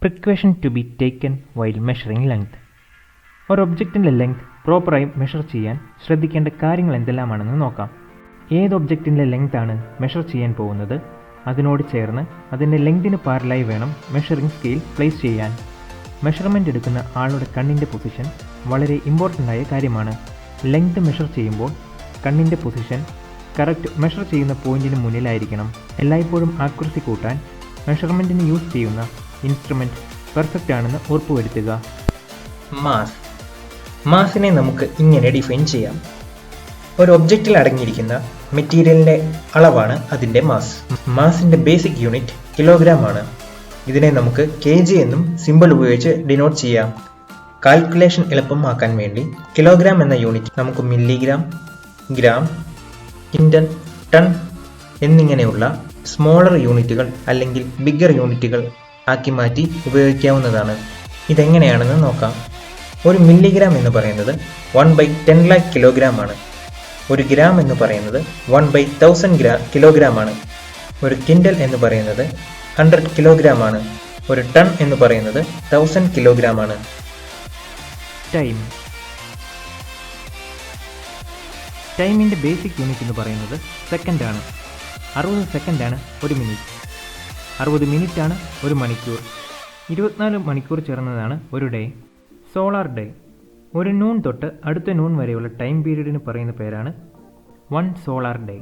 Precaution to be taken while measuring length. ഒരു ഒബ്ജക്റ്റിൻ്റെ length പ്രോപ്പറായി measure ചെയ്യാൻ ശ്രദ്ധിക്കേണ്ട കാര്യങ്ങൾ എന്തെല്ലാമാണെന്ന് നോക്കാം. ഏത് ഒബ്ജക്റ്റിൻ്റെ ലെങ്ത് ആണ് മെഷർ ചെയ്യാൻ പോകുന്നത്, അതിനോട് ചേർന്ന് അതിൻ്റെ ലെങ്തിന് പാരലായി വേണം മെഷറിംഗ് സ്കെയിൽ പ്ലേസ് ചെയ്യാൻ. മെഷർമെൻ്റ് എടുക്കുന്ന ആളുടെ കണ്ണിൻ്റെ പൊസിഷൻ വളരെ ഇമ്പോർട്ടൻ്റ് ആയ കാര്യമാണ്. ലെങ്ത് മെഷർ ചെയ്യുമ്പോൾ കണ്ണിൻ്റെ പൊസിഷൻ കറക്റ്റ് മെഷർ ചെയ്യുന്ന പോയിൻറ്റിന് മുന്നിലായിരിക്കണം. എല്ലായ്പ്പോഴും ആക്യുറസി കൂട്ടാൻ മെഷർമെൻറ്റിന് യൂസ് ചെയ്യുന്ന ഇൻസ്ട്രുമെൻറ്റ് പെർഫെക്റ്റ് ആണെന്ന് ഉറപ്പുവരുത്തുക. മാസിനെ നമുക്ക് ഇങ്ങനെ ഡിഫൈൻ ചെയ്യാം. ഒരു ഒബ്ജക്റ്റിൽ അടങ്ങിയിരിക്കുന്ന മെറ്റീരിയലിൻ്റെ അളവാണ് അതിൻ്റെ മാസ്. മാസിൻ്റെ ബേസിക് യൂണിറ്റ് കിലോഗ്രാം ആണ്. ഇതിനെ നമുക്ക് kg എന്നും സിമ്പിൾ ഉപയോഗിച്ച് ഡിനോട്ട് ചെയ്യാം. കാൽക്കുലേഷൻ എളുപ്പമാക്കാൻ വേണ്ടി കിലോഗ്രാം എന്ന യൂണിറ്റ് നമുക്ക് മില്ലിഗ്രാം, ഗ്രാം, ക്വിൻ്റൽ, ടൺ എന്നിങ്ങനെയുള്ള സ്മോളർ യൂണിറ്റുകൾ അല്ലെങ്കിൽ ബിഗ്ഗർ യൂണിറ്റുകൾ ആക്കി മാറ്റി ഉപയോഗിക്കാവുന്നതാണ്. ഇതെങ്ങനെയാണെന്ന് നോക്കാം. ഒരു മില്ലിഗ്രാം എന്ന് പറയുന്നത് 1/10 lakh കിലോഗ്രാം ആണ്. ഒരു ഗ്രാം എന്ന് പറയുന്നത് 1/1000 കിലോഗ്രാം ആണ്. ഒരു ക്വിൻ്റൽ എന്ന് പറയുന്നത് 100 കിലോഗ്രാം ആണ്. ഒരു ടൺ എന്ന് പറയുന്നത് 1000 കിലോഗ്രാം ആണ്. ടൈമിൻ്റെ ബേസിക് യൂണിറ്റ് എന്ന് പറയുന്നത് സെക്കൻഡാണ്. 60 സെക്കൻഡാണ് ഒരു മിനിറ്റ്. 60 മിനിറ്റാണ് ഒരു മണിക്കൂർ. 24 മണിക്കൂർ ചേർന്നതാണ് ഒരു ഡേ. Solar day. ഒരു നൂൺ തൊട്ട് അടുത്ത നൂൺ വരെയുള്ള ടൈം പീരീഡിന് പറയുന്ന പേരാണ് 1 സോളാർ ഡേ.